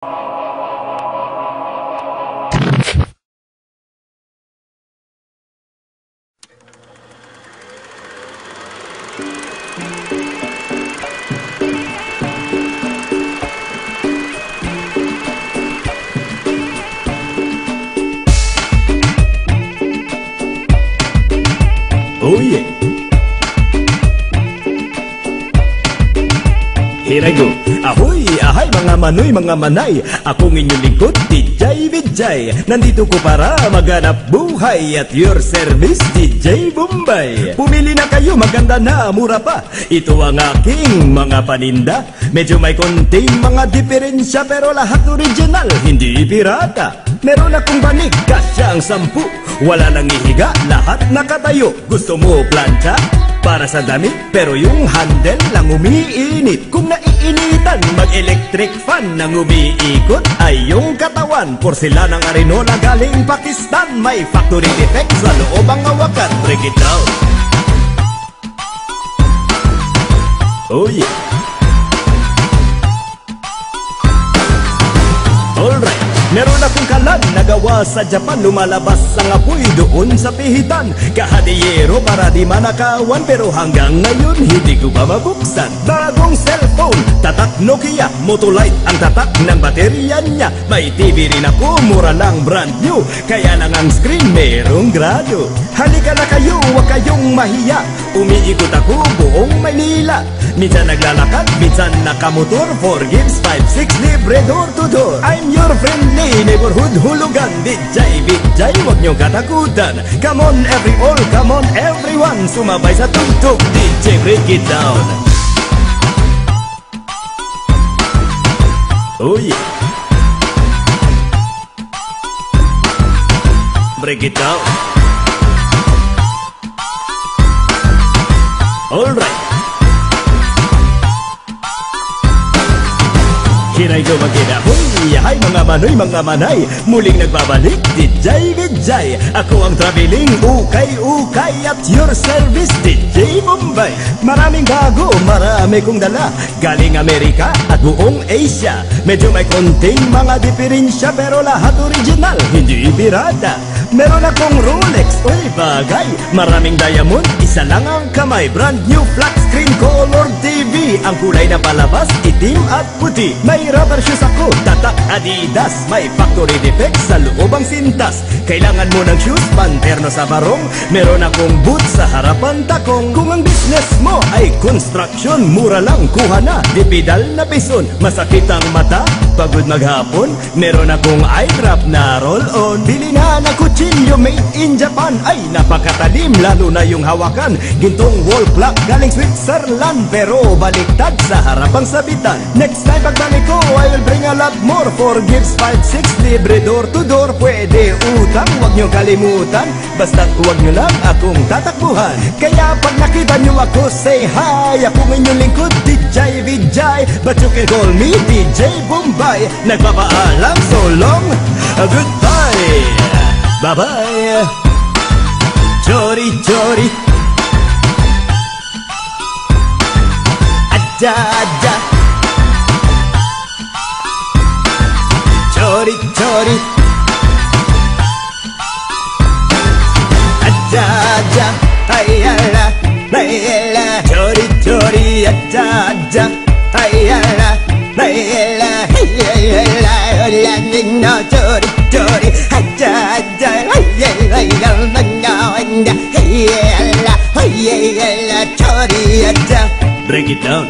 Oh yeah. Here I go. Ahoy, ahay mga manoy, mga manay. Akong inyong lingkod, DJ Vijay. Nandito ko para maghanap buhay. At your service, DJ Bombay. Pumili na kayo, maganda na, mura pa. Ito ang aking mga paninda. Medyo may konting mga diferensya, pero lahat original, hindi pirata. Meron akong banig, kasya ang 10. Wala nang ihiga, lahat nakatayo. Gusto mo plancha? Para sa damit, pero yung handle lang umiinit. Kung naiinitan, mag-electric fan nang umiikot ay yung katawan. Porselanang Arinola galing Pakistan. May factory defect sa loob ang hawakan. Break it down. Oh yeah. Alright. Meron akong kalan nagawa sa Japan. Lumalabas ang apoy doon sa pihitan. Kahadiyero para di manakawan, pero hanggang ngayon hindi ko pa mabuksan. Bagong cellphone, tatak Nokia, Motolite ang tatak ng baterya niya. May TV rin ako, mura lang, brand new. Kaya lang ang screen merong grado. Halika na kayo, huwag kayong mahiya. Umiikot ako buong Maynila. Minsan naglalakad, minsan nakamotor. 4 gigs, 5-6, libre door to door. I'm your friendly neighborhood hulugan. DJ Vijay, huwag niyong katakutan. Come on come on everyone. Sumabay sa tugtog, DJ break it down. Oh yeah. Break it down. Alright. Here I go again. Ahoy, hay mga manoy, mga manay. Muling nagbabalik, DJ Vijay. Ako ang traveling, ukay-ukay. At your service, DJ Bombay. Maraming bago, marami kong dala. Galing Amerika at buong Asia. Medyo may konting mga diferensya, pero lahat original, hindi pirata. Meron akong Rolex, uy bagay. Maraming diamond, isa lang ang kamay. Brand new flat screen color TV. Ang kulay na palabas, itim at puti. May rubber shoes ako, tatak Adidas. May factory defect sa loob ang sintas. Kailangan mo ng shoes, panterno sa barong. Meron akong boots sa harapan takong. Kung ang business mo ay construction, mura lang, kuha na, di pedal na pison. Masakit ang mata, pagod maghapon. Meron akong eye drop na roll-on. Bili na ng kutsilyo made in Japan. Ay napakatalim, lalo na yung hawakan. Gintong wall clock galing Switzerland, pero baliktad sa harapang sabitan. Next time pagbalik ko, I will bring a lot more. 4 gigs, 5-6, libre door to door. Pwede utang, huwag nyo kalimutan. Basta't huwag nyo lang akong tatakbuhan. Kaya pag nakita nyo ako, say hi. Ako inyong lingkod, DJ Vijay. But you can call me DJ Bombay. Nagpapaalam, so long, goodbye. Bye-bye. Chori, chori. Aja, aja. Chori, chori. Aja, aja. Ayala, ayala. Chori, chori. Aja, aja. Ayala, ayala. Ayala, ayala. No, chori, chori. Aja, aja. Ayala, ayala. Ayala, ayala. Chori, aja. Break it down.